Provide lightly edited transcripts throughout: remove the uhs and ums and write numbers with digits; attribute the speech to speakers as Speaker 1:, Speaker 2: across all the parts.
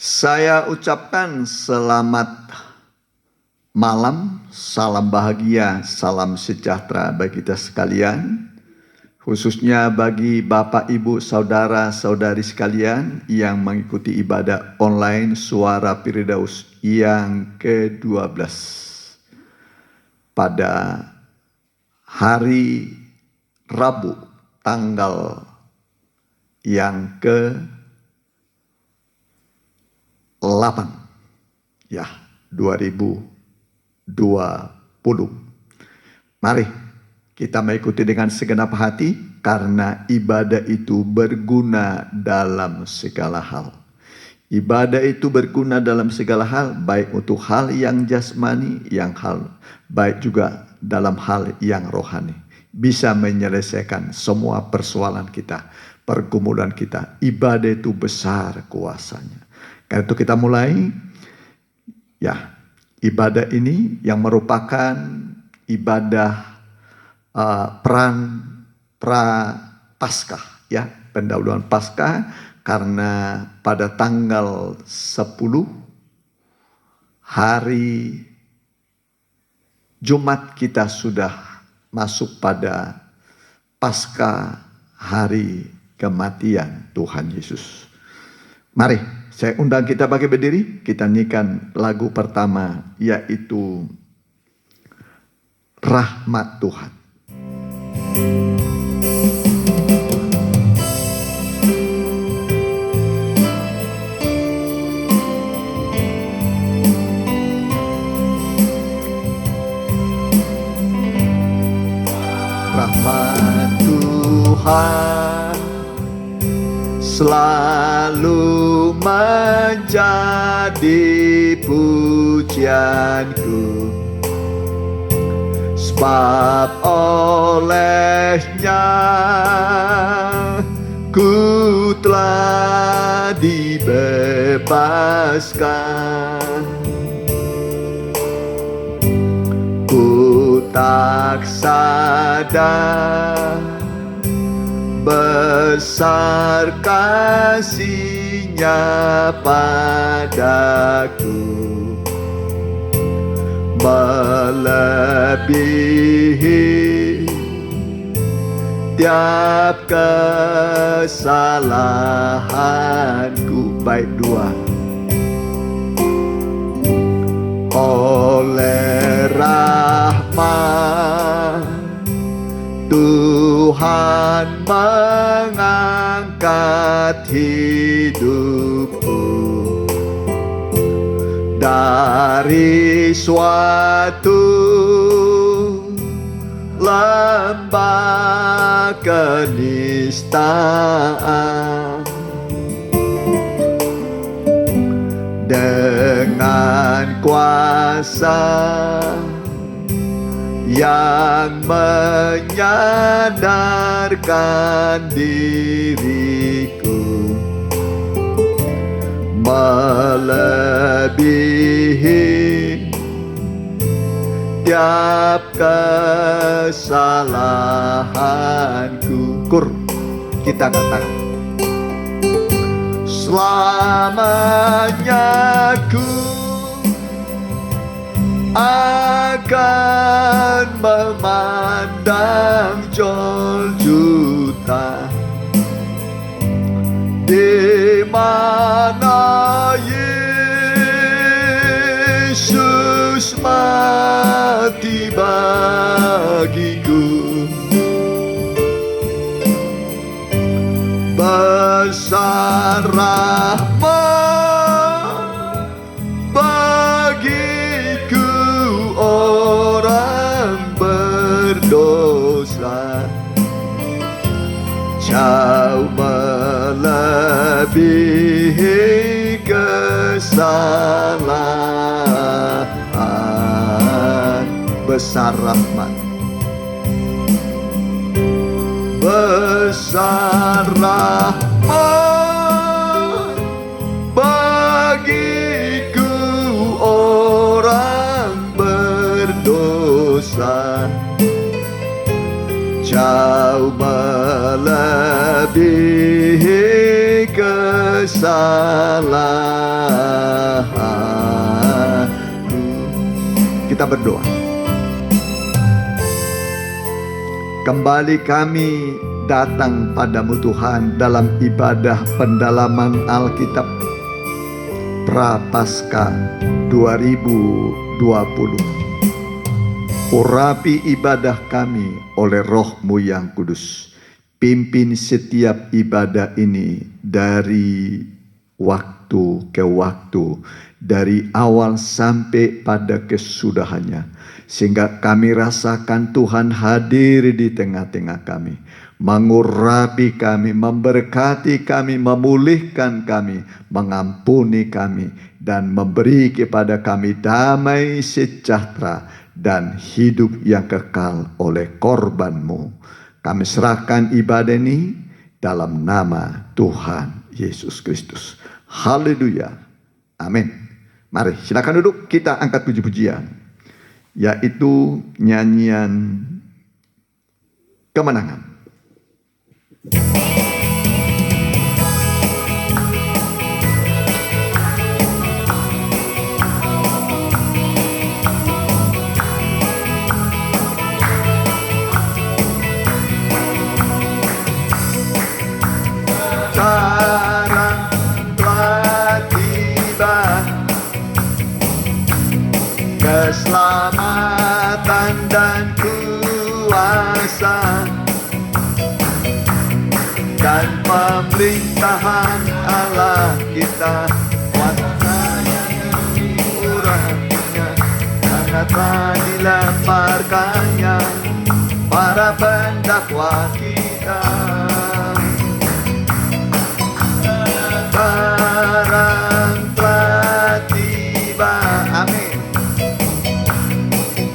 Speaker 1: Saya ucapkan selamat malam, salam bahagia, salam sejahtera bagi kita sekalian. Khususnya bagi Bapak, Ibu, Saudara, Saudari sekalian yang mengikuti ibadah online Suara Firdaus yang ke-12. Pada hari Rabu tanggal yang ke-8 ya 2020. Mari kita mengikuti dengan segenap hati karena ibadah itu berguna dalam segala hal. Ibadah itu berguna dalam segala hal, baik untuk hal yang jasmani, baik juga dalam hal yang rohani. Bisa menyelesaikan semua persoalan kita, pergumulan kita. Ibadah itu besar kuasanya. Karena itu kita mulai ya ibadah ini yang merupakan ibadah Paskah ya, pendahuluan Paskah, karena pada tanggal 10 hari Jumat kita sudah masuk pada Paskah, hari kematian Tuhan Yesus. Mari saya undang kita bagi berdiri, kita nyanyikan lagu pertama yaitu Rahmat Tuhan. Rahmat Tuhan selalu menjadi pujianku, sebab olehnya ku telah dibebaskan. Ku tak sadar besar kasih-Nya padaku, melebihi tiap kesalahanku. Baik dua. Oleh rahmat Tuhan mengangkat hidupku dari suatu lembah kenistaan. Dengan kuasa yang menyadarkan diriku, melebihi tiap kesalahanku. Kita katakan, selamanya ku akan memandang Golgota, di mana Yesus mati bagiku. Besar rahmat bagiku orang berdosa, jauh melebihi kesalahan. Besar rahmat, besar rahmat bagiku orang berdosa, jauh melebihi kesalahan. berdoa. Kembali kami datang padamu Tuhan dalam ibadah pendalaman Alkitab Prapaskah 2020. Urapi ibadah kami oleh Roh-Mu yang kudus. Pimpin setiap ibadah ini dari waktu ke waktu, dari awal sampai pada kesudahannya, sehingga kami rasakan Tuhan hadir di tengah-tengah kami, mengurapi kami, memberkati kami, memulihkan kami, mengampuni kami, dan memberi kepada kami damai sejahtera dan hidup yang kekal oleh korban-Mu. Kami serahkan ibadah ini dalam nama Tuhan Yesus Kristus. Haleluya. Amin. Mari silakan duduk, kita angkat puji-pujian, yaitu nyanyian kemenangan. Sekarang telah tiba keselamatan dan kuasa dan pemerintahan Allah kita, kuasanya murahnya, karena telah dilemparkannya para pendakwa kita. Sekarang telah tiba, amin,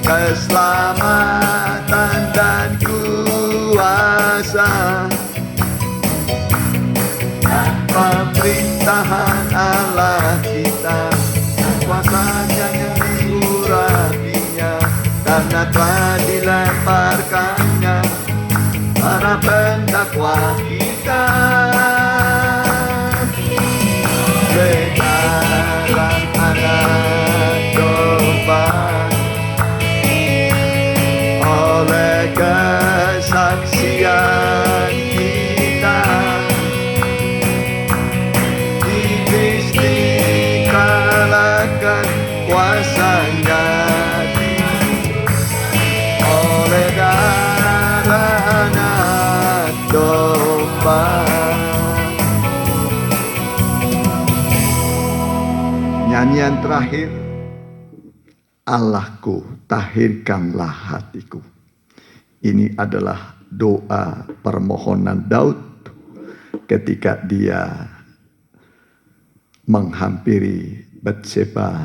Speaker 1: keselamatan dan kuasa dan pemerintahan Allah kita, kuasanya yang diurapinya, karena telah dilemparkannya para pendakwa kita. Sekarang anak domba oleh kesaksian kita, iblis dikalahkan kuasanya oleh darah anak domba. Nyanyian terakhir, Allahku tahirkanlah hatiku. Ini adalah doa permohonan Daud ketika dia menghampiri Batseba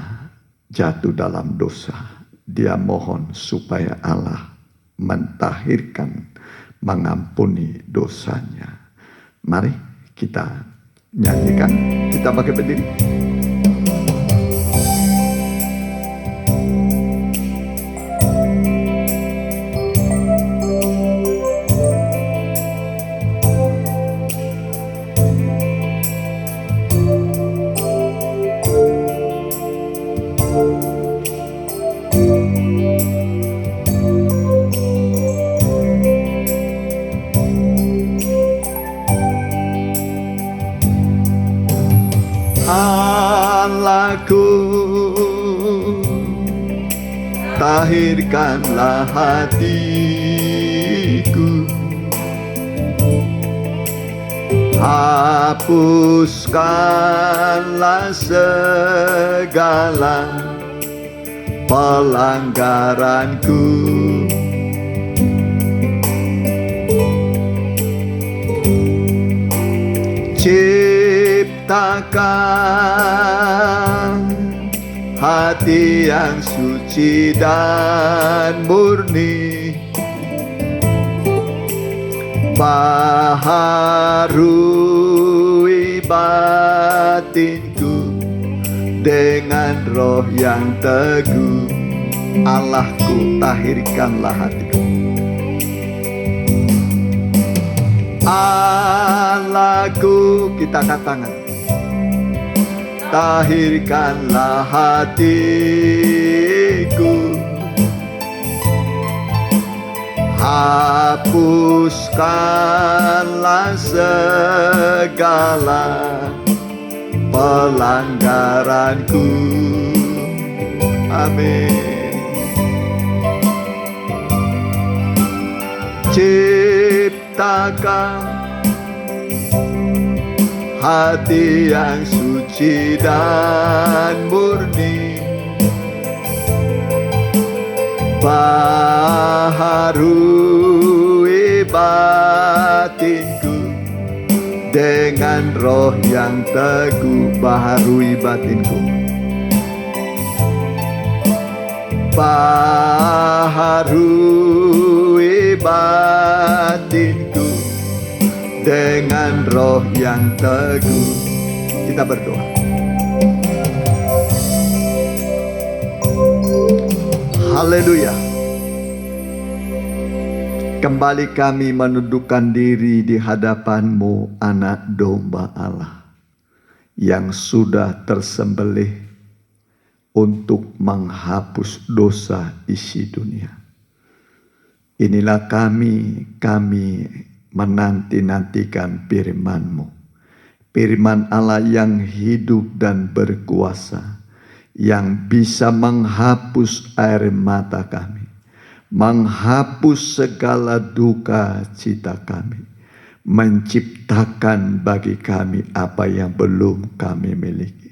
Speaker 1: jatuh dalam dosa. Dia mohon supaya Allah mentahirkan, mengampuni dosanya. Mari kita nyanyikan, kita pakai berdiri. Allahku tahirkanlah hatiku, hapuskanlah segala pelanggaranku, ciptakan hati yang suci dan murni, baharui batinku dengan roh yang teguh. Allahku tahirkanlah hatiku. Allahku, kita angkat tangan. Tahirkanlah hatiku, hapuskanlah segala pelanggaranku. Amin. Ciptakan hati yang suci dan murni, baharui batinku dengan roh yang teguh. Baharui batinku, baharui batinku dengan roh yang teguh. Kita berdoa. Haleluya. Kembali kami menundukkan diri di hadapan-Mu, anak domba Allah yang sudah tersembelih untuk menghapus dosa isi dunia. Inilah kami menanti-nantikan firman-Mu. Firman Allah yang hidup dan berkuasa, yang bisa menghapus air mata kami, menghapus segala duka cita kami, menciptakan bagi kami apa yang belum kami miliki.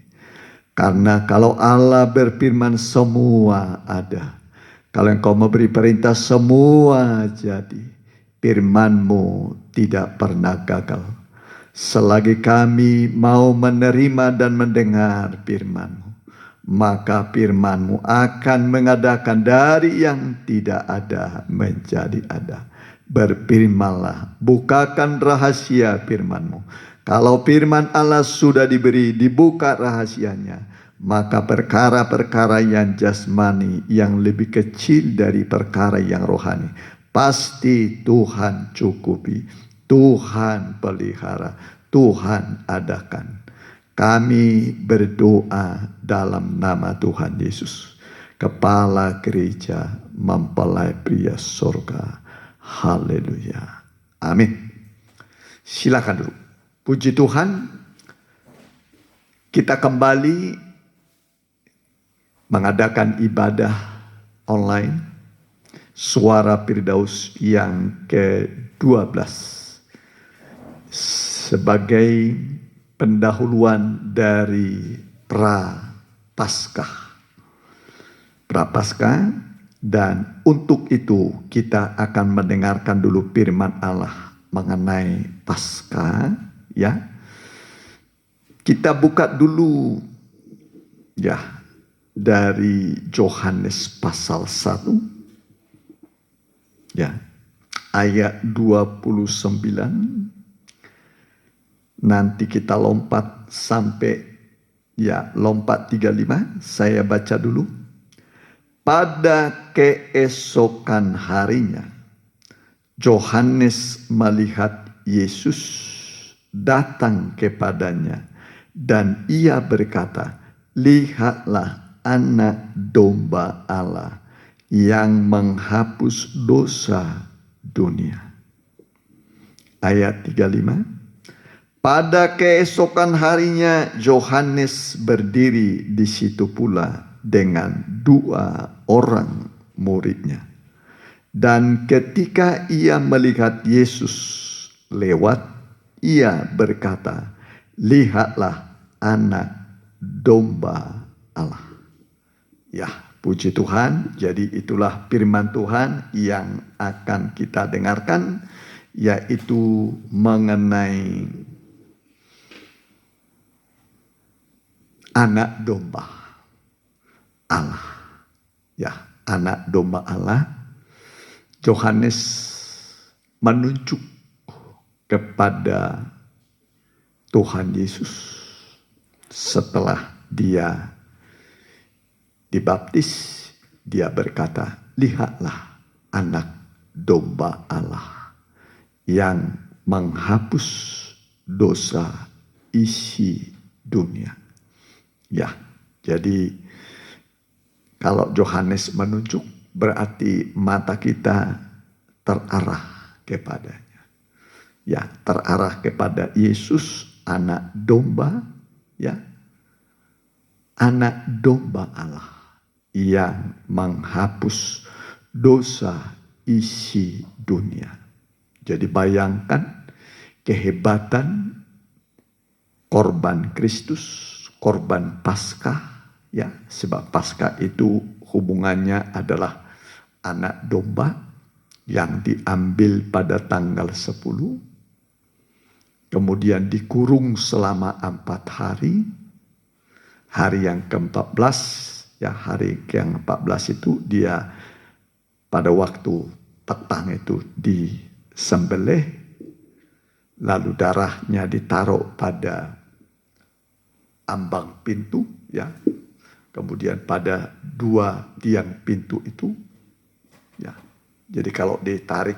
Speaker 1: Karena kalau Allah berfirman semua ada, kalau Engkau memberi perintah semua jadi, firman-Mu tidak pernah gagal. Selagi kami mau menerima dan mendengar firman-Mu, maka firman-Mu akan mengadakan dari yang tidak ada menjadi ada. Berfirmanlah, bukakan rahasia firman-Mu. Kalau firman Allah sudah diberi, dibuka rahasianya, maka perkara-perkara yang jasmani, yang lebih kecil dari perkara yang rohani, pasti Tuhan cukupi, Tuhan pelihara, Tuhan adakan. Kami berdoa dalam nama Tuhan Yesus, Kepala Gereja Mempelai Pria Sorga. Haleluya. Amin. Silakan dulu. Puji Tuhan, kita kembali mengadakan ibadah online Suara Firdaus yang ke-12 sebagai pendahuluan dari Prapaskah. Dan untuk itu kita akan mendengarkan dulu firman Allah mengenai Paskah, ya. Kita buka dulu ya dari Yohanes pasal 1 ya, ayat 29. Nanti kita lompat sampai lompat 35. Saya baca dulu. Pada keesokan harinya, Yohanes melihat Yesus datang kepadanya, dan ia berkata, "Lihatlah anak domba Allah yang menghapus dosa dunia." Ayat 35. Pada keesokan harinya Yohanes berdiri di situ pula dengan 2 orang muridnya. Dan ketika ia melihat Yesus lewat, ia berkata, "Lihatlah anak domba Allah." Ya, puji Tuhan. Jadi itulah firman Tuhan yang akan kita dengarkan, yaitu mengenai anak domba Allah. Ya, anak domba Allah. Yohanes menunjuk kepada Tuhan Yesus setelah dia dibaptis. Dia berkata, "Lihatlah anak domba Allah yang menghapus dosa isi dunia." Ya, jadi kalau Yohanes menunjuk, berarti mata kita terarah kepadanya. Ya, terarah kepada Yesus, anak domba, ya. Anak domba Allah yang menghapus dosa isi dunia. Jadi bayangkan kehebatan korban Kristus, korban Paskah, ya, sebab Paskah itu hubungannya adalah anak domba yang diambil pada tanggal 10, kemudian dikurung selama 4 hari. Hari yang ke-14, ya, hari yang ke-14 itu dia pada waktu petang itu disembelih, lalu darahnya ditaruh pada ambang pintu, ya. Kemudian pada 2 tiang pintu itu, ya. Jadi kalau ditarik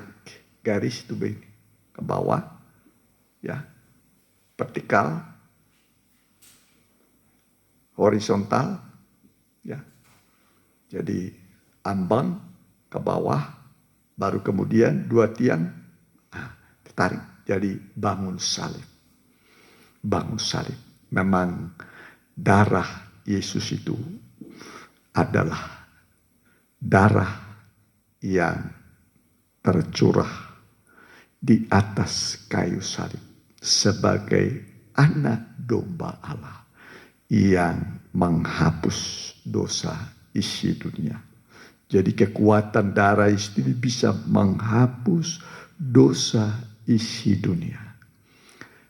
Speaker 1: garis itu begini ke bawah, ya, vertikal, horizontal, ya. Jadi ambang ke bawah, baru kemudian 2 tiang, ditarik. Jadi bangun salib. Bangun salib. Memang darah Yesus itu adalah darah yang tercurah di atas kayu salib sebagai anak domba Allah yang menghapus dosa isi dunia. Jadi kekuatan darah itu bisa menghapus dosa isi dunia.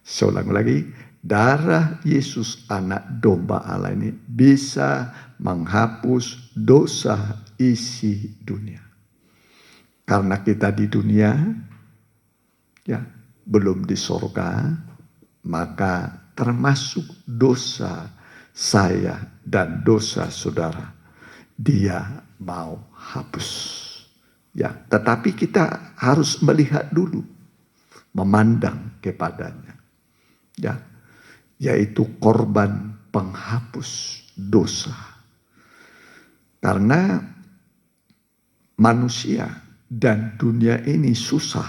Speaker 1: Seulang lagi, darah Yesus anak domba Allah ini bisa menghapus dosa isi dunia. Karena kita di dunia, ya, belum di sorga, maka termasuk dosa saya dan dosa saudara, dia mau hapus. Ya, tetapi kita harus melihat dulu, memandang kepadanya, ya, yaitu korban penghapus dosa. Karena manusia dan dunia ini susah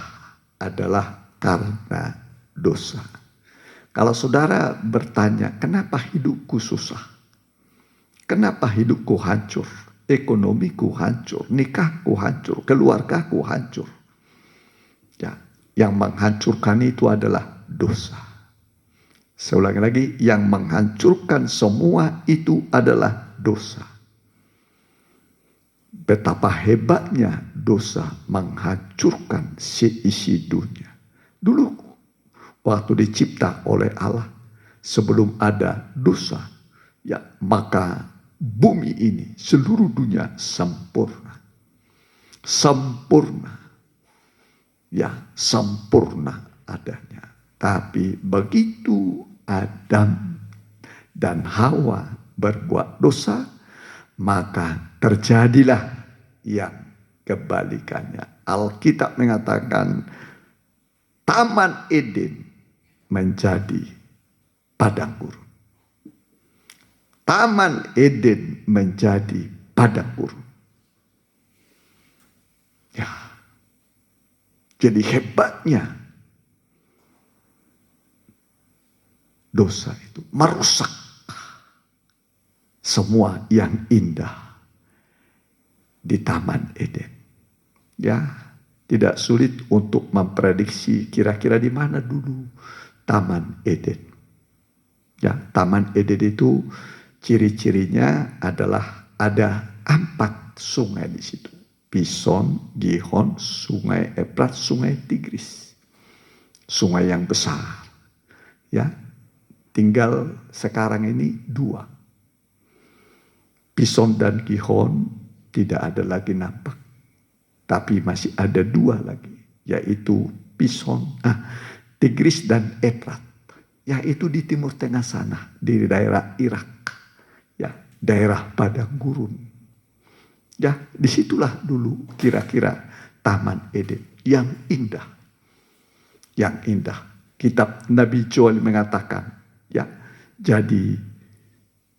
Speaker 1: adalah karena dosa. Kalau saudara bertanya, kenapa hidupku susah? Kenapa hidupku hancur? Ekonomiku hancur, nikahku hancur, keluargaku hancur. Ya, yang menghancurkan itu adalah dosa. Saya ulangi lagi, yang menghancurkan semua itu adalah dosa. Betapa hebatnya dosa menghancurkan seisi dunia. Dulu waktu dicipta oleh Allah, sebelum ada dosa, ya, maka bumi ini, seluruh dunia sempurna. Sempurna. Ya, sempurna adanya. Tapi begitu Adam dan Hawa berbuat dosa, maka terjadilah yang kebalikannya. Alkitab mengatakan Taman Eden menjadi padang gurun. Taman Eden menjadi padang gurun. Ya. Jadi hebatnya dosa itu merusak semua yang indah di Taman Eden. Ya, tidak sulit untuk memprediksi kira-kira di mana dulu Taman Eden. Ya, Taman Eden itu ciri-cirinya adalah ada 4 sungai di situ. Pison, Gihon, Sungai Efrat, Sungai Tigris. Sungai yang besar. Ya, tinggal sekarang ini 2. Pison dan Gihon tidak ada lagi nampak. Tapi masih ada 2 lagi. Yaitu Pison, Tigris dan Efrat. Yaitu di timur tengah sana. Di daerah Irak. Ya, daerah padang gurun. Ya, disitulah dulu kira-kira Taman Eden yang indah. Yang indah. Kitab Nabi Joel mengatakan, ya, jadi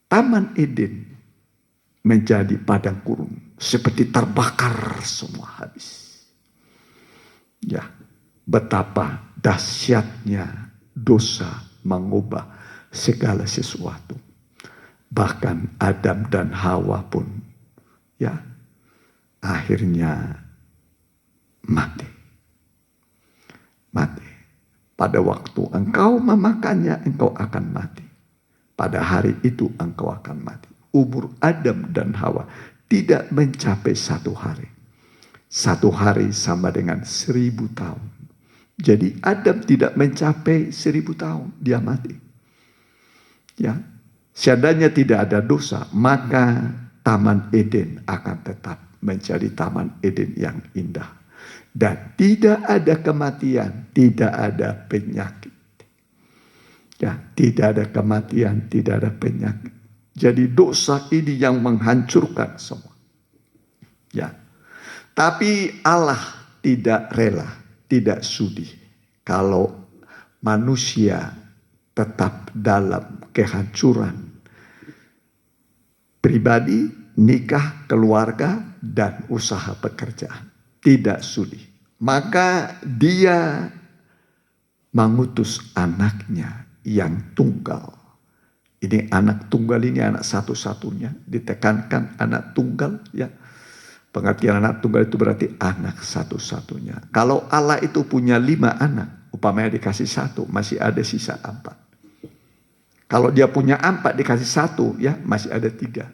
Speaker 1: Taman Eden menjadi padang gurun, seperti terbakar semua habis. Ya, betapa dahsyatnya dosa mengubah segala sesuatu. Bahkan Adam dan Hawa pun ya akhirnya mati. Mati. Pada waktu engkau memakannya, engkau akan mati. Pada hari itu engkau akan mati. Umur Adam dan Hawa tidak mencapai 1 hari. 1 hari sama dengan 1000 tahun. Jadi Adam tidak mencapai 1000 tahun, dia mati. Ya, seandainya tidak ada dosa, maka Taman Eden akan tetap menjadi Taman Eden yang indah. Dan tidak ada kematian, tidak ada penyakit. Ya, tidak ada kematian, tidak ada penyakit. Jadi dosa ini yang menghancurkan semua. Ya. Tapi Allah tidak rela, tidak sudi kalau manusia tetap dalam kehancuran pribadi, nikah, keluarga, dan usaha pekerjaan. Tidak sudi. Maka dia mengutus anaknya yang tunggal. Ini anak tunggal, ini anak satu-satunya. Ditekankan anak tunggal, ya. Pengertian anak tunggal itu berarti anak satu-satunya. Kalau Allah itu punya 5 anak, upamanya dikasih 1, masih ada sisa 4. Kalau dia punya 4 dikasih 1, ya masih ada 3.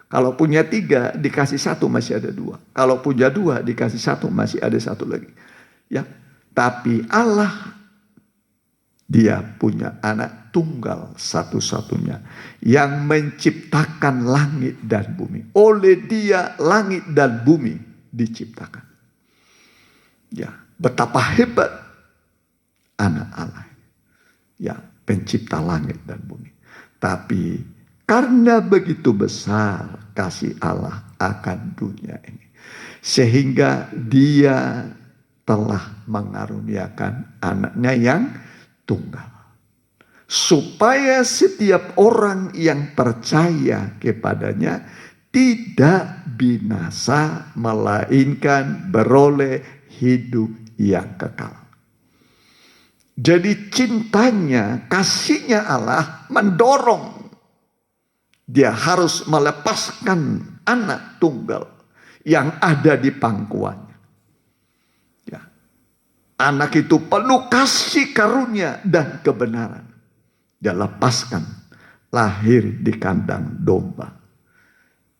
Speaker 1: Kalau punya 3 dikasih 1 masih ada 2. Kalau punya 2 dikasih 1 masih ada 1 lagi. Ya, tapi Allah dia punya anak tunggal satu-satunya yang menciptakan langit dan bumi. Oleh dia langit dan bumi diciptakan. Ya, betapa hebat anak Allah. Ya, pencipta langit dan bumi. Tapi karena begitu besar kasih Allah akan dunia ini, sehingga dia telah mengaruniakan anaknya yang tunggal. Supaya setiap orang yang percaya kepadanya tidak binasa, melainkan beroleh hidup yang kekal. Jadi cintanya, kasihnya Allah mendorong dia harus melepaskan anak tunggal yang ada di pangkuannya. Anak itu penuh kasih karunia dan kebenaran. Dia lepaskan, lahir di kandang domba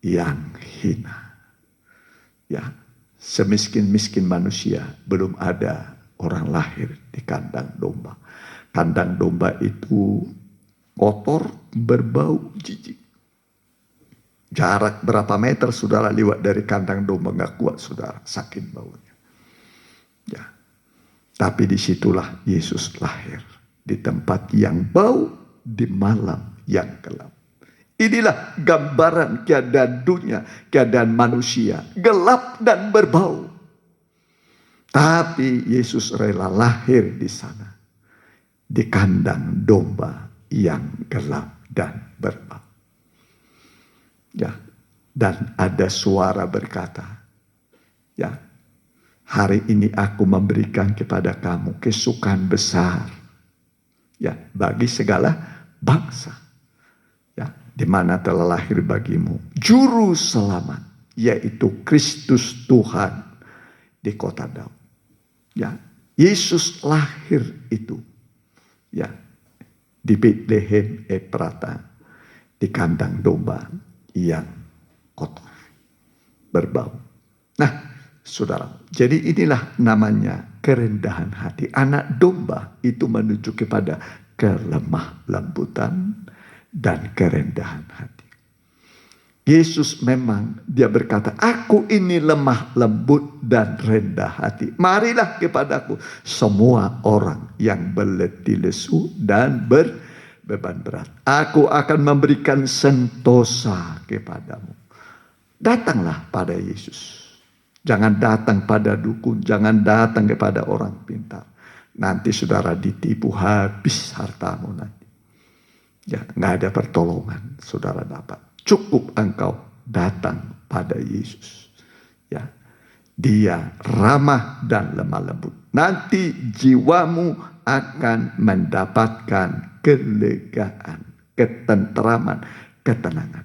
Speaker 1: yang hina. Ya, semiskin-miskin manusia belum ada orang lahir di kandang domba. Kandang domba itu kotor, berbau, jijik. Jarak berapa meter saudara lewat dari kandang domba nggak kuat saudara, saking baunya. Ya. Tapi disitulah Yesus lahir. Di tempat yang bau, di malam yang gelap. Inilah gambaran keadaan dunia, keadaan manusia. Gelap dan berbau. Tapi Yesus rela lahir di sana. Di kandang domba yang gelap dan berbau. Ya, dan ada suara berkata, ya, hari ini aku memberikan kepada kamu kesukaan besar, ya, bagi segala bangsa, ya, di mana telah lahir bagimu juru selamat, yaitu Kristus Tuhan di kota Daud. Ya, Yesus lahir itu, ya, di Betlehem Efrata, di kandang domba yang kotor, berbau. Nah, saudara, jadi inilah namanya kerendahan hati. Anak domba itu menuju kepada kelemah lembutan dan kerendahan hati. Yesus memang dia berkata, aku ini lemah lembut dan rendah hati. Marilah kepadaku semua orang yang berletih lesu dan berbeban berat. Aku akan memberikan sentosa kepadamu. Datanglah pada Yesus. Jangan datang pada dukun, jangan datang kepada orang pintar. Nanti saudara ditipu habis hartamu nanti. Ya, nggak ada pertolongan saudara dapat. Cukup engkau datang pada Yesus. Ya, Dia ramah dan lemah lembut. Nanti jiwamu akan mendapatkan kelegaan, ketenteraman, ketenangan.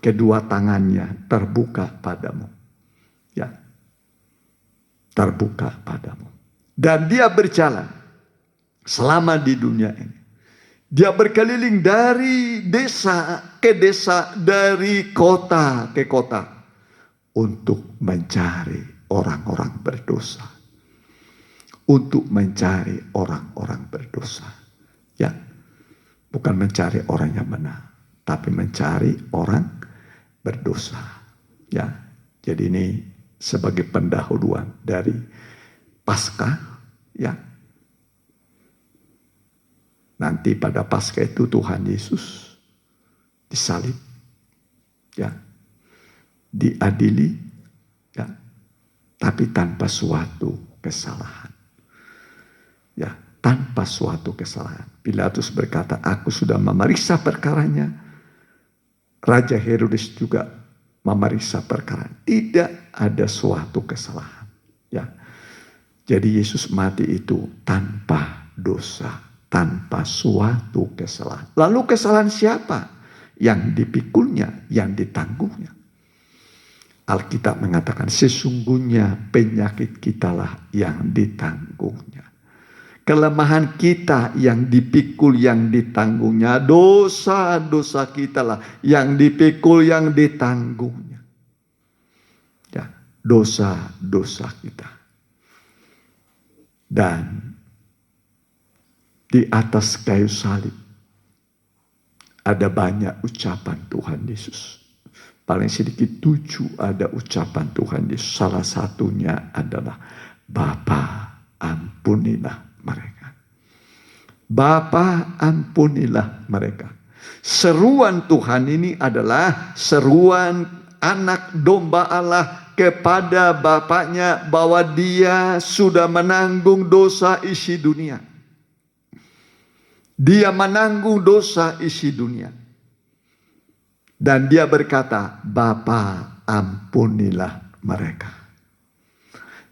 Speaker 1: Kedua tangannya terbuka padamu. Ya. Terbuka padamu. Dan dia berjalan selama di dunia ini. Dia berkeliling dari desa ke desa, dari kota ke kota, untuk mencari orang-orang berdosa. Untuk mencari orang-orang berdosa. Ya, bukan mencari orang yang benar, tapi mencari orang berdosa. Ya, jadi ini sebagai pendahuluan dari Paskah. Ya, nanti pada Paskah itu Tuhan Yesus disalib. Ya, diadili, ya, tapi tanpa suatu kesalahan. Ya, tanpa suatu kesalahan. Pilatus berkata, aku sudah memeriksa perkaranya. Raja Herodes juga memeriksa perkara. Tidak ada suatu kesalahan. Ya, jadi Yesus mati itu tanpa dosa, tanpa suatu kesalahan. Lalu kesalahan siapa? Yang dipikulnya, yang ditanggungnya. Alkitab mengatakan sesungguhnya penyakit kitalah yang ditanggungnya. Kelemahan kita yang dipikul, yang ditanggungnya. Dosa-dosa kitalah yang dipikul, yang ditanggungnya. Ya, dosa-dosa kita. Dan di atas kayu salib ada banyak ucapan Tuhan Yesus. Paling sedikit 7 ada ucapan Tuhan Yesus. Salah satunya adalah, Bapa, ampunilah mereka. Bapa, ampunilah mereka. Seruan Tuhan ini adalah seruan anak domba Allah kepada Bapaknya, bahwa dia sudah menanggung dosa isi dunia. Dia menanggung dosa isi dunia. Dan dia berkata, Bapa, ampunilah mereka.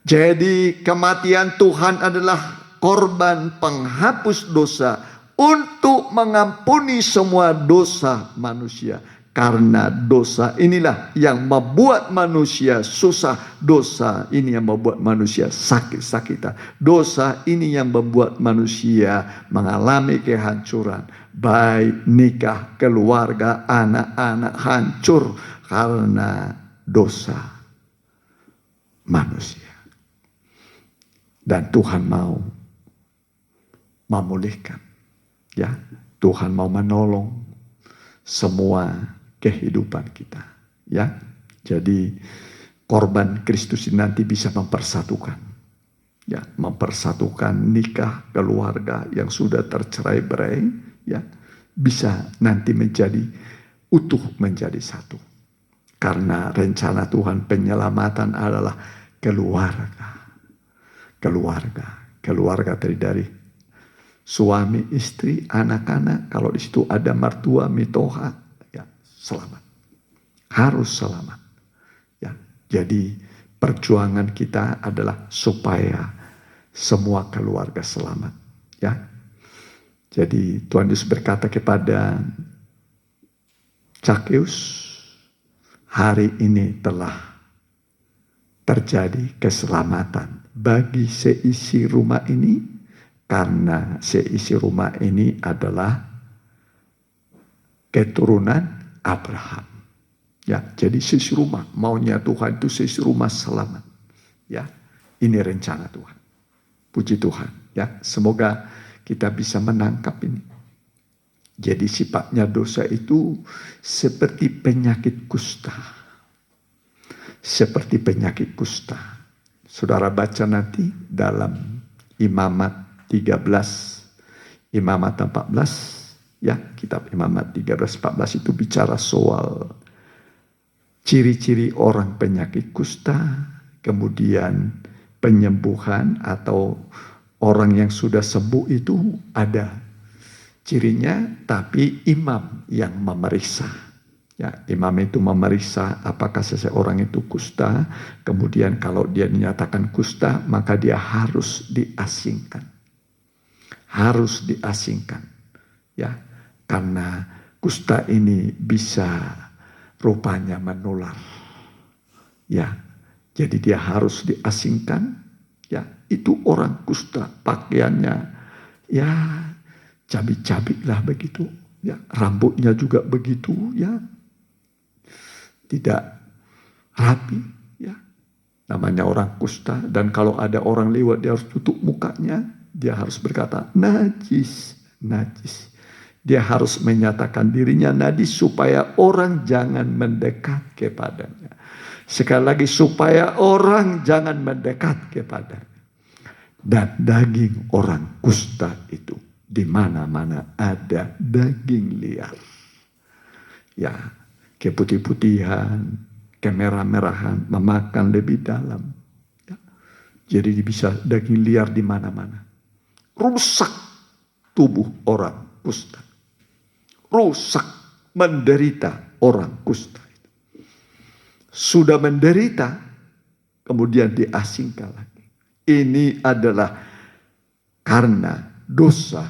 Speaker 1: Jadi kematian Tuhan adalah korban penghapus dosa untuk mengampuni semua dosa manusia. Karena dosa inilah yang membuat manusia susah. Dosa ini yang membuat manusia sakit-sakitan. Dosa ini yang membuat manusia mengalami kehancuran. Baik nikah, keluarga, anak-anak hancur karena dosa manusia. Dan Tuhan mau memulihkan. Ya, Tuhan mau menolong semua kehidupan kita. Ya, jadi korban Kristus ini nanti bisa mempersatukan. Ya, mempersatukan nikah, keluarga yang sudah tercerai-berai, ya, bisa nanti menjadi utuh, menjadi satu. Karena rencana Tuhan penyelamatan adalah keluarga. Keluarga terdiri dari suami, istri, anak-anak. Kalau di situ ada mertua, mitoha, ya, selamat. Harus selamat. Ya, jadi perjuangan kita adalah supaya semua keluarga selamat. Ya, jadi Tuhan Yesus berkata kepada Zakeus, hari ini telah terjadi keselamatan bagi seisi rumah ini, karena seisi rumah ini adalah keturunan Abraham. Ya, jadi seisi rumah, maunya Tuhan itu seisi rumah selamat. Ya, ini rencana Tuhan. Puji Tuhan. Ya, semoga kita bisa menangkap ini. Jadi sifatnya dosa itu seperti penyakit kusta. Seperti penyakit kusta. Saudara baca nanti dalam Imamat 13, Imamat 14, ya, kitab Imamat 13-14 itu bicara soal ciri-ciri orang penyakit kusta, kemudian penyembuhan atau orang yang sudah sembuh itu ada cirinya, tapi imam yang memeriksa. Ya, imam itu memeriksa apakah seseorang itu kusta. Kemudian kalau dia dinyatakan kusta, maka dia harus diasingkan. Harus diasingkan. Ya, karena kusta ini bisa rupanya menular. Ya, jadi dia harus diasingkan. Ya, itu orang kusta, pakaiannya ya cabi-cabi lah begitu. Ya, rambutnya juga begitu, ya. Tidak rapi, ya. Namanya orang kusta, dan kalau ada orang lewat dia harus tutup mukanya, dia harus berkata najis, najis. Dia harus menyatakan dirinya najis supaya orang jangan mendekat kepadanya. Sekali lagi, supaya orang jangan mendekat kepadanya. Dan daging orang kusta itu di mana-mana ada daging liar. Ya, keputih-putihan, kemerah-merahan, memakan lebih dalam. Ya. Jadi bisa daging liar di mana-mana. Rusak tubuh orang kusta. Rusak, menderita orang kusta. Sudah menderita, kemudian diasingkan lagi. Ini adalah karena dosa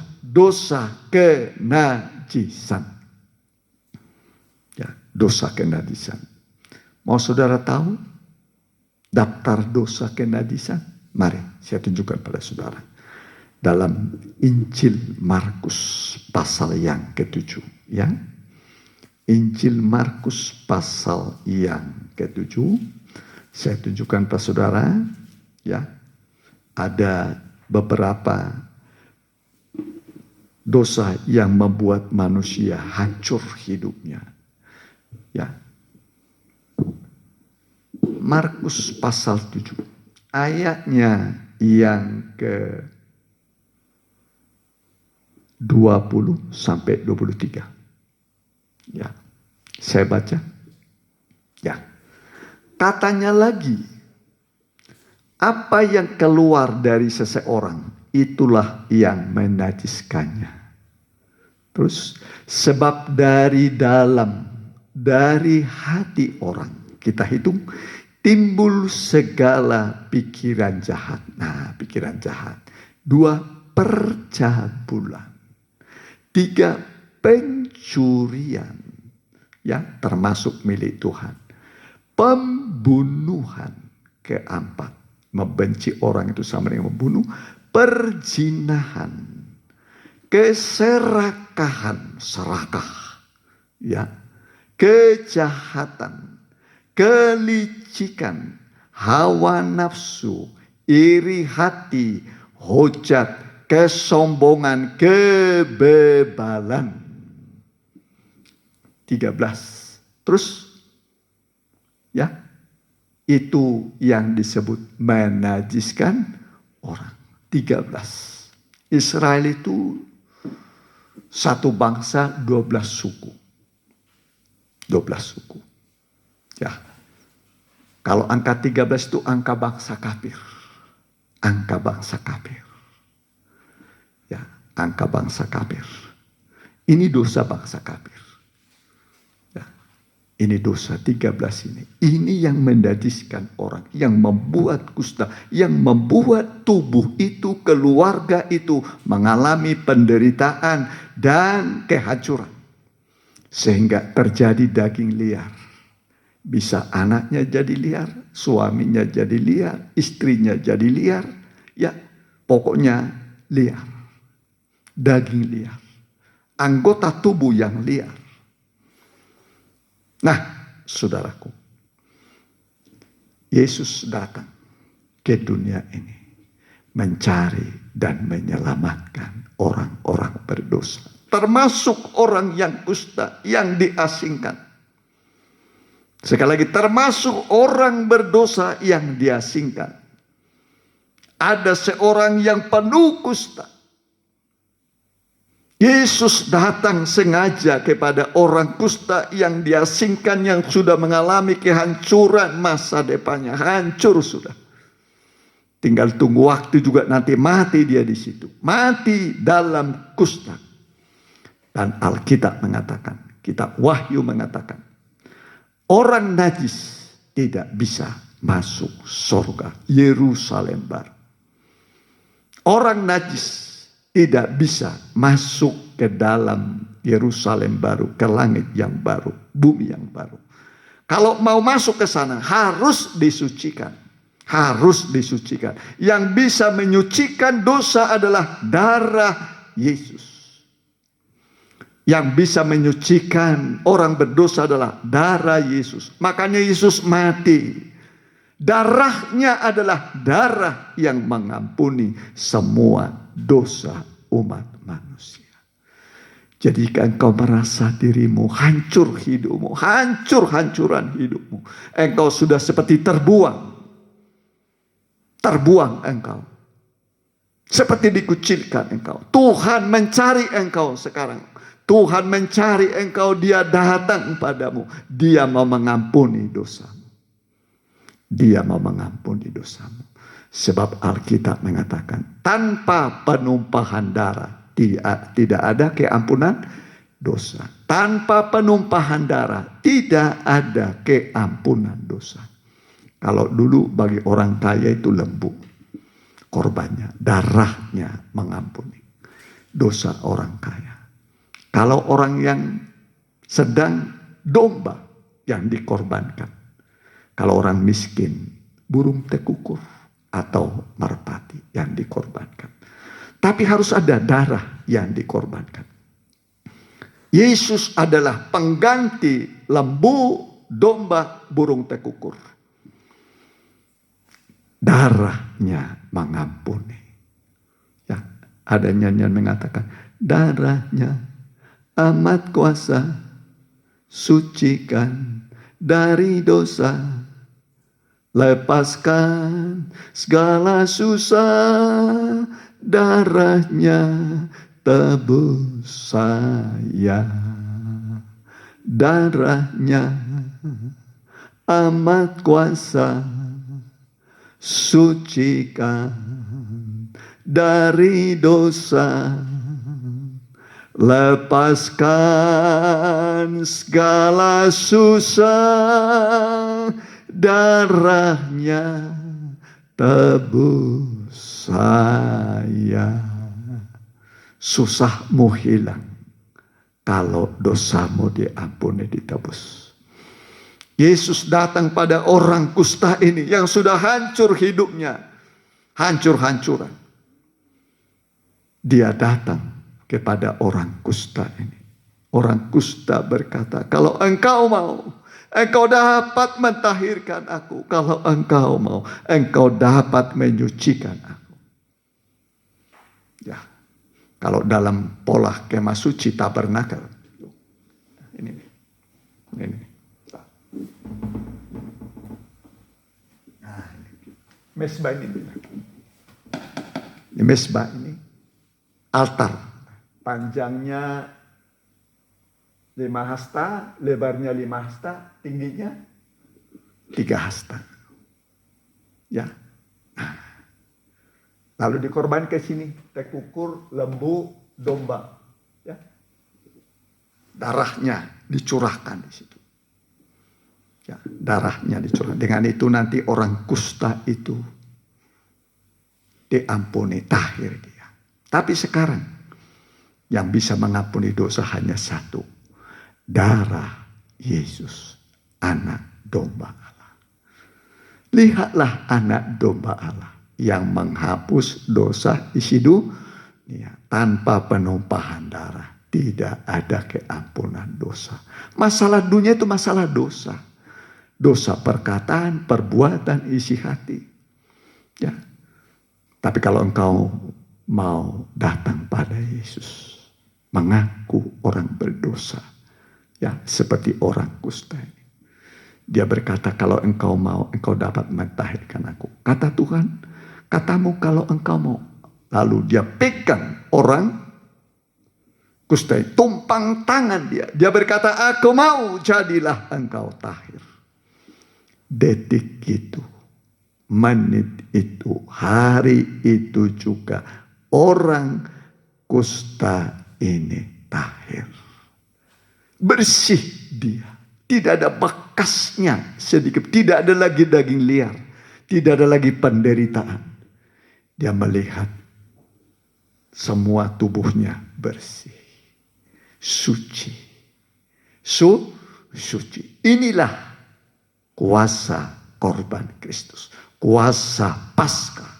Speaker 1: kenajisan. Ya, dosa kenajisan. Mau saudara tahu daftar dosa kenajisan? Mari saya tunjukkan pada saudara. Dalam Injil Markus pasal yang ke-7. Ya. Injil Markus pasal yang ke-7. Saya tunjukkan pada saudara. Ya. Ada beberapa dosa yang membuat manusia hancur hidupnya. Ya. Markus pasal 7. Ayatnya yang ke 20 sampai 23. Ya. Saya baca. Ya. Katanya lagi, apa yang keluar dari seseorang, itulah yang menajiskannya. Terus, sebab dari dalam, dari hati orang, kita hitung, timbul segala pikiran jahat. Nah, pikiran jahat. 2, percabulan. 3, pencurian. Ya, termasuk milik Tuhan. Pembunuhan. Keempat, membenci orang itu sama dengan membunuh. Perzinahan. Keserakahan, serakah. Ya. Kejahatan. Kelicikan. Hawa nafsu. Iri hati. Hujat. Kesombongan, kebebalan. 13. Terus, ya, itu yang disebut menajiskan orang. 13. Israel itu satu bangsa, 12 suku. 12 suku. Ya. Kalau angka 13 itu angka bangsa kafir. Angka bangsa kafir. Ya, angka bangsa kafir. Ini dosa bangsa kafir. Ya, ini dosa 13 ini. Ini yang menajiskan orang, yang membuat kusta, yang membuat tubuh itu, keluarga itu mengalami penderitaan dan kehancuran. Sehingga terjadi daging liar. Bisa anaknya jadi liar, suaminya jadi liar, istrinya jadi liar. Ya, pokoknya liar. Daging liar, anggota tubuh yang liar. Nah, saudaraku, Yesus datang ke dunia ini mencari dan menyelamatkan orang-orang berdosa, termasuk orang yang kusta, yang diasingkan. Sekali lagi, termasuk orang berdosa yang diasingkan. Ada seorang yang penuh kusta. Yesus datang sengaja kepada orang kusta yang diasingkan, yang sudah mengalami kehancuran masa depannya. Hancur sudah. Tinggal tunggu waktu juga, nanti mati dia di situ. Mati dalam kusta. Dan Alkitab mengatakan, kitab Wahyu mengatakan, Orang najis tidak bisa masuk surga Yerusalem baru. Orang najis tidak bisa masuk ke dalam Yerusalem baru, ke langit yang baru, bumi yang baru. Kalau mau masuk ke sana harus disucikan. Harus disucikan. Yang bisa menyucikan dosa adalah darah Yesus. Yang bisa menyucikan orang berdosa adalah darah Yesus. Makanya Yesus mati. Darahnya adalah darah yang mengampuni semua dosa umat manusia. Jika engkau merasa dirimu hancur hidupmu, hancur-hancuran hidupmu, engkau sudah seperti terbuang engkau. Seperti dikucilkan engkau. Tuhan mencari engkau sekarang. Tuhan mencari engkau, dia datang padamu. Dia mau mengampuni dosamu. Dia mau mengampuni dosamu. Sebab Alkitab mengatakan, tanpa penumpahan darah tidak ada keampunan dosa. Tanpa penumpahan darah tidak ada keampunan dosa. Kalau dulu bagi orang kaya itu lembu korbannya, darahnya mengampuni dosa orang kaya. Kalau orang yang sedang, domba yang dikorbankan. Kalau orang miskin, burung tekukur atau merpati yang dikorbankan. Tapi harus ada darah yang dikorbankan. Yesus adalah pengganti lembu, domba, burung tekukur. Darahnya mengampuni. Ya, ada nyanyian mengatakan, darahnya amat kuasa, sucikan dari dosa, lepaskan segala susah, darahnya tebus saya. Darahnya amat kuasa, sucikan dari dosa, lepaskan segala susah, darahnya tebus saya. Susahmu hilang kalau dosamu diampuni, ditebus. Yesus datang pada orang kusta ini yang sudah hancur hidupnya, hancur-hancuran. Dia datang kepada orang kusta ini. Orang kusta berkata, kalau engkau mau, engkau dapat mentahirkan aku. Kalau engkau mau, engkau dapat menyucikan aku. Ya, kalau dalam pola kemah suci tabernakel, ini. Mesbah ini. Ini mesbah ini. Altar. Panjangnya 5 hasta, lebarnya 5 hasta, tingginya 3 hasta. Ya. Lalu dikorban ke sini, tekukur, lembu, domba. Ya. Darahnya dicurahkan di situ. Ya, darahnya dicurahkan. Dengan itu nanti orang kusta itu diampuni, tahir dia. Tapi sekarang yang bisa mengampuni dosa hanya satu. Darah Yesus, anak domba Allah. Lihatlah anak domba Allah yang menghapus dosa isi dunia. Tanpa penumpahan darah tidak ada keampunan dosa. Masalah dunia itu masalah dosa. Dosa perkataan, perbuatan, isi hati. Ya. Tapi kalau engkau mau datang pada Yesus, mengaku orang berdosa, ya seperti orang kusta ini. Dia berkata, kalau engkau mau, engkau dapat mentahirkan aku. Kata Tuhan, katamu kalau engkau mau. Lalu dia pegang orang kusta ini, tumpang tangan dia. Dia berkata, aku mau, jadilah engkau tahir. Detik itu, menit itu, hari itu juga orang kusta ini tahir. Bersih dia. Tidak ada bekasnya sedikit. Tidak ada lagi daging liar. Tidak ada lagi penderitaan. Dia melihat semua tubuhnya bersih. Suci. Suci. Inilah kuasa korban Kristus. Kuasa Paskah.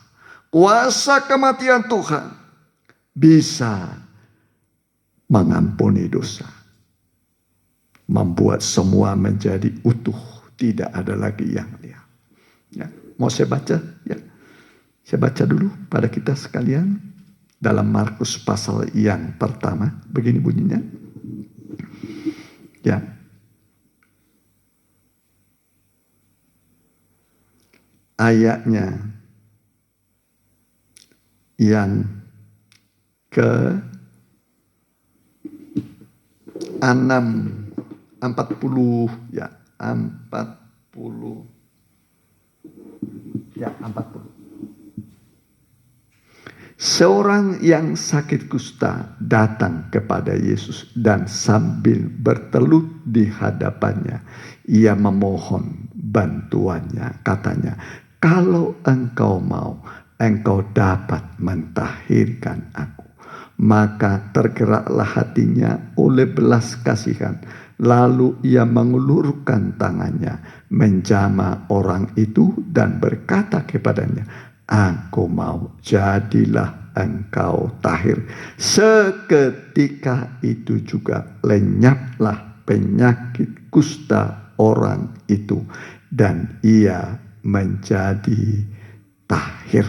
Speaker 1: Kuasa kematian Tuhan. Bisa mengampuni dosa. Membuat semua menjadi utuh. Tidak ada lagi yang liar. Ya, mau saya baca? Ya. Saya baca dulu pada kita sekalian. Dalam Markus pasal yang pertama. Begini bunyinya. Ya. Ayatnya yang ke 40 ya, 40 ya, 40. Seorang yang sakit kusta datang kepada Yesus dan sambil bertelut di hadapannya ia memohon bantuannya. Katanya, kalau engkau mau, engkau dapat mentahirkan aku. Maka tergeraklah hatinya oleh belas kasihan. Lalu ia mengulurkan tangannya, menjamah orang itu dan berkata kepadanya, aku mau, jadilah engkau tahir. Seketika itu juga lenyaplah penyakit kusta orang itu dan ia menjadi tahir.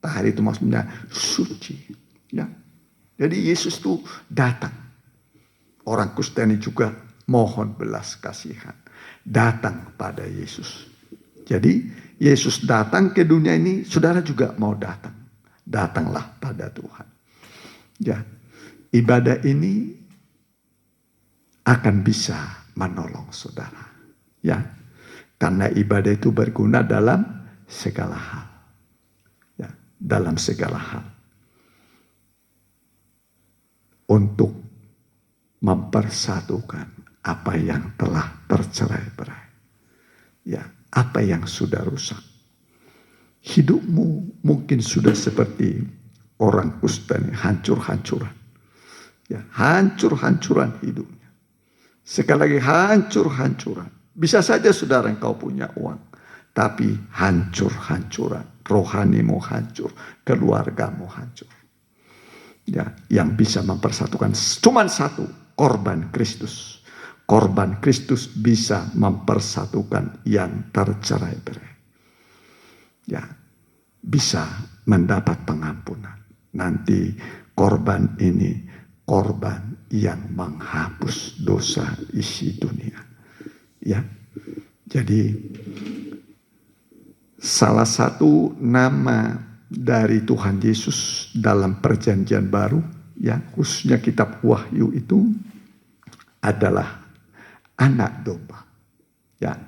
Speaker 1: Tahir itu maksudnya suci. Ya. Jadi Yesus itu datang. Orang kusta ini juga mohon belas kasihan. Datang kepada Yesus. Jadi Yesus datang ke dunia ini, saudara juga mau datang. Datanglah pada Tuhan. Ya, ibadah ini akan bisa menolong saudara. Ya, karena ibadah itu berguna dalam segala hal. Ya, dalam segala hal. Untuk mempersatukan apa yang telah tercerai-berai. Ya, apa yang sudah rusak. Hidupmu mungkin sudah seperti orang kusta ini, hancur-hancuran. Ya, hancur-hancuran hidupnya. Sekali lagi hancur-hancuran. Bisa saja saudara engkau punya uang, tapi hancur-hancuran. Rohanimu hancur, keluargamu hancur. Ya, yang bisa mempersatukan cuma satu, korban Kristus. Korban Kristus bisa mempersatukan yang tercerai-berai. Ya, bisa mendapat pengampunan. Nanti korban ini korban yang menghapus dosa isi dunia. Ya. Jadi salah satu nama dari Tuhan Yesus dalam perjanjian baru, ya, khususnya kitab Wahyu itu adalah anak domba. Ya,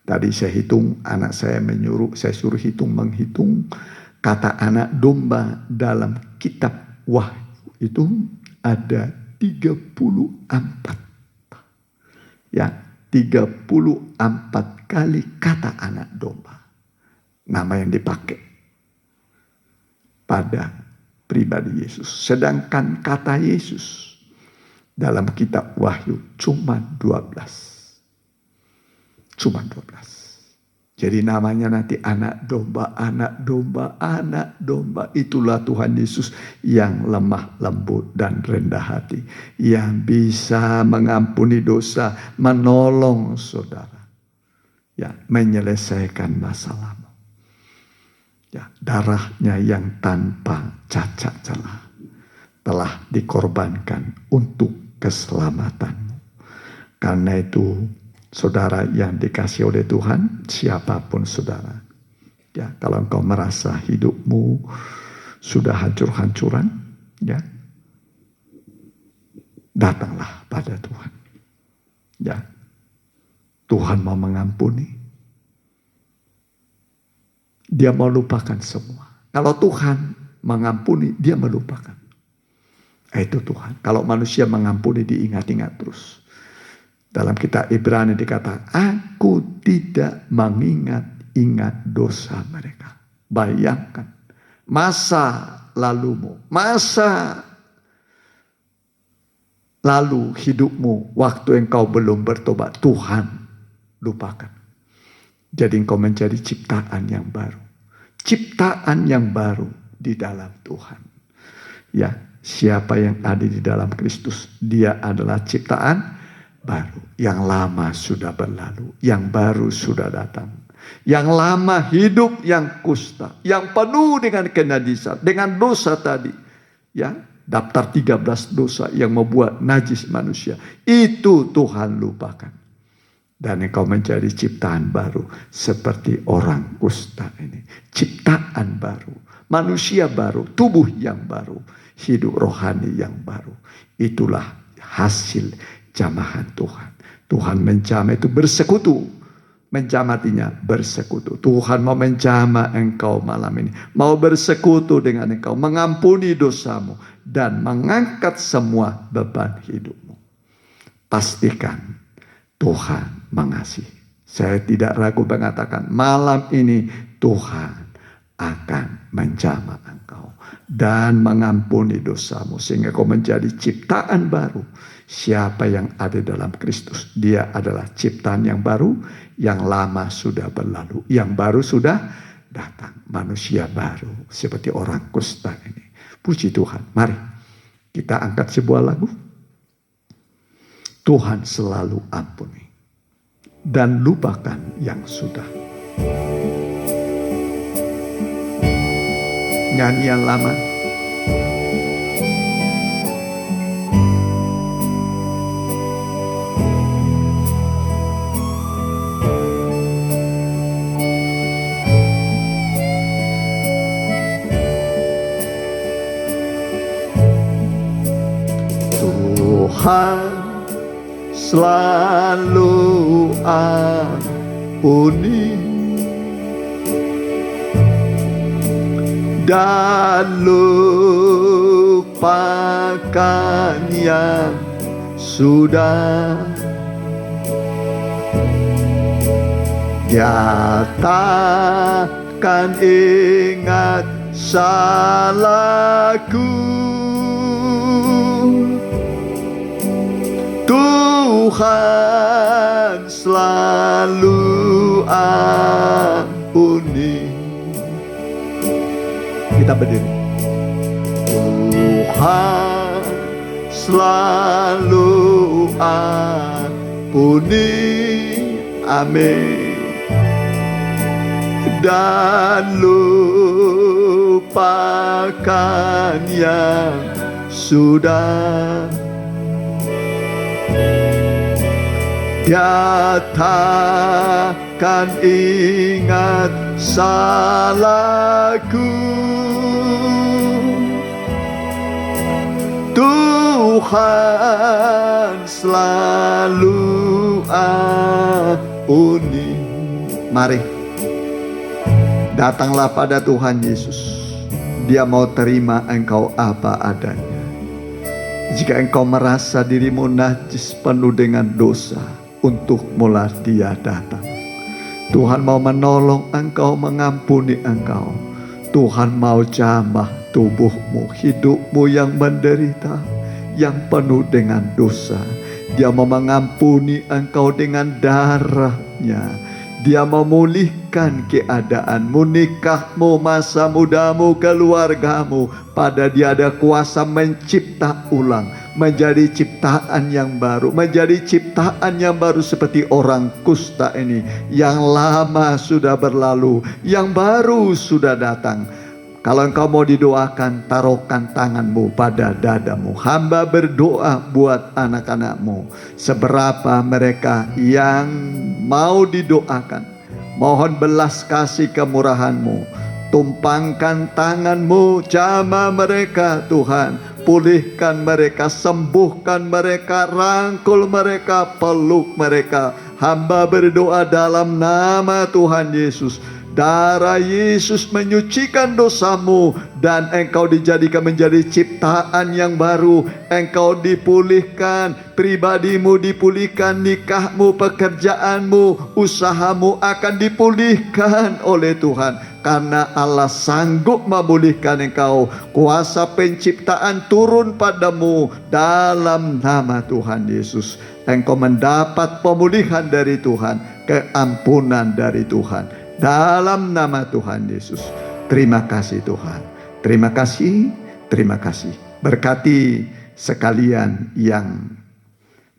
Speaker 1: tadi saya hitung, anak saya saya suruh menghitung kata anak domba dalam kitab Wahyu itu ada 34. Ya, 34 kali kata anak domba. Nama yang dipakai pada pribadi Yesus. Sedangkan kata Yesus dalam kitab Wahyu cuma 12. Cuma 12. Jadi namanya nanti anak domba, anak domba, anak domba. Itulah Tuhan Yesus yang lemah lembut dan rendah hati. Yang bisa mengampuni dosa, menolong saudara. Ya, menyelesaikan masalahmu. Ya, darahnya yang tanpa cacat celah telah dikorbankan untuk keselamatanmu. Karena itu, saudara yang dikasihi oleh Tuhan, siapapun saudara, ya, kalau engkau merasa hidupmu sudah hancur-hancuran, ya, datanglah pada Tuhan. Ya, Tuhan mau mengampuni. Dia mau lupakan semua. Kalau Tuhan mengampuni, dia melupakan. Itu Tuhan. Kalau manusia mengampuni, diingat-ingat terus. Dalam kitab Ibrani dikatakan, aku tidak mengingat-ingat dosa mereka. Bayangkan, masa lalumu, masa lalu hidupmu, waktu engkau belum bertobat, Tuhan lupakan. Jadi engkau menjadi ciptaan yang baru. Ciptaan yang baru di dalam Tuhan. Ya, siapa yang ada di dalam Kristus, dia adalah ciptaan baru. Yang lama sudah berlalu, yang baru sudah datang. Yang lama hidup yang kusta, yang penuh dengan kenajisan, dengan dosa tadi. Ya, daftar 13 dosa yang membuat najis manusia. Itu Tuhan lupakan. Dan engkau menjadi ciptaan baru. Seperti orang kusta ini. Ciptaan baru. Manusia baru. Tubuh yang baru. Hidup rohani yang baru. Itulah hasil jamahan Tuhan. Tuhan menjamah itu bersekutu. Menjamatinya bersekutu. Tuhan mau menjamah engkau malam ini. Mau bersekutu dengan engkau. Mengampuni dosamu. Dan mengangkat semua beban hidupmu. Pastikan Tuhan mengasihi. Saya tidak ragu mengatakan malam ini Tuhan akan menjamah engkau. Dan mengampuni dosamu. Sehingga kau menjadi ciptaan baru. Siapa yang ada dalam Kristus. Dia adalah ciptaan yang baru. Yang lama sudah berlalu. Yang baru sudah datang. Manusia baru. Seperti orang kusta ini. Puji Tuhan. Mari kita angkat sebuah lagu. Tuhan selalu ampuni. Dan lupakan yang sudah. Nyanyian lama. Tuhan selalu ampuni dan lupakan yang sudah. Dia takkan ingat salahku. Tuhan selalu ampuni. Kita berdiri. Tuhan selalu ampuni. Amin. Dan lupakan yang sudah. Dia takkan ingat salahku. Tuhan selalu ampuni. Mari, datanglah pada Tuhan Yesus. Dia mau terima engkau apa adanya. Jika engkau merasa dirimu najis penuh dengan dosa, untuk mula Dia datang. Tuhan mau menolong engkau, mengampuni engkau. Tuhan mau jamah tubuhmu, hidupmu yang menderita, yang penuh dengan dosa. Dia mau mengampuni engkau dengan darah-Nya. Dia memulihkan keadaanmu, nikahmu, masa mudamu, keluargamu. Pada Dia ada kuasa mencipta ulang. Menjadi ciptaan yang baru. Menjadi ciptaan yang baru seperti orang kusta ini. Yang lama sudah berlalu. Yang baru sudah datang. Kalau engkau mau didoakan, taruhkan tanganmu pada dadamu. Hamba berdoa buat anak-anakmu. Seberapa mereka yang mau didoakan. Mohon belas kasih kemurahan-Mu. Tumpangkan tangan-Mu, jamah mereka Tuhan. Pulihkan mereka, sembuhkan mereka, rangkul mereka, peluk mereka. Hamba berdoa dalam nama Tuhan Yesus. Darah Yesus menyucikan dosamu dan engkau dijadikan menjadi ciptaan yang baru. Engkau dipulihkan, pribadimu dipulihkan, nikahmu, pekerjaanmu, usahamu akan dipulihkan oleh Tuhan. Karena Allah sanggup memulihkan engkau. Kuasa penciptaan turun padamu dalam nama Tuhan Yesus. Engkau mendapat pemulihan dari Tuhan, keampunan dari Tuhan. Dalam nama Tuhan Yesus. Terima kasih Tuhan. Terima kasih, terima kasih. Berkati sekalian yang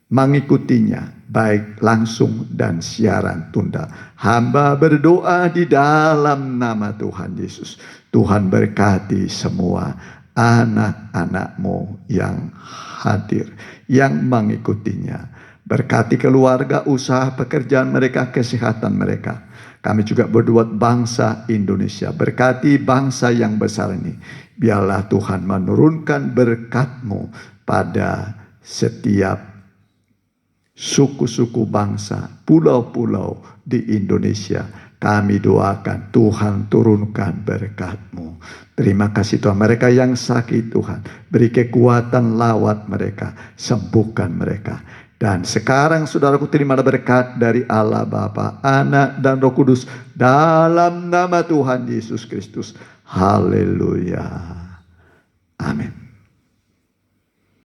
Speaker 1: mengikutinya, baik langsung dan siaran tunda. Hamba berdoa di dalam nama Tuhan Yesus. Tuhan berkati semua anak-anak-Mu yang hadir, yang mengikutinya. Berkati keluarga, usaha, pekerjaan mereka, kesehatan mereka. Kami juga berdoa bangsa Indonesia. Berkati bangsa yang besar ini. Biarlah Tuhan menurunkan berkat-Mu pada setiap suku-suku bangsa, pulau-pulau di Indonesia. Kami doakan Tuhan turunkan berkat-Mu. Terima kasih Tuhan. Mereka yang sakit Tuhan, beri kekuatan, lawat mereka, sembuhkan mereka. Dan sekarang saudaraku, terimalah berkat dari Allah Bapa, Anak dan Roh Kudus dalam nama Tuhan Yesus Kristus. Haleluya. Amin.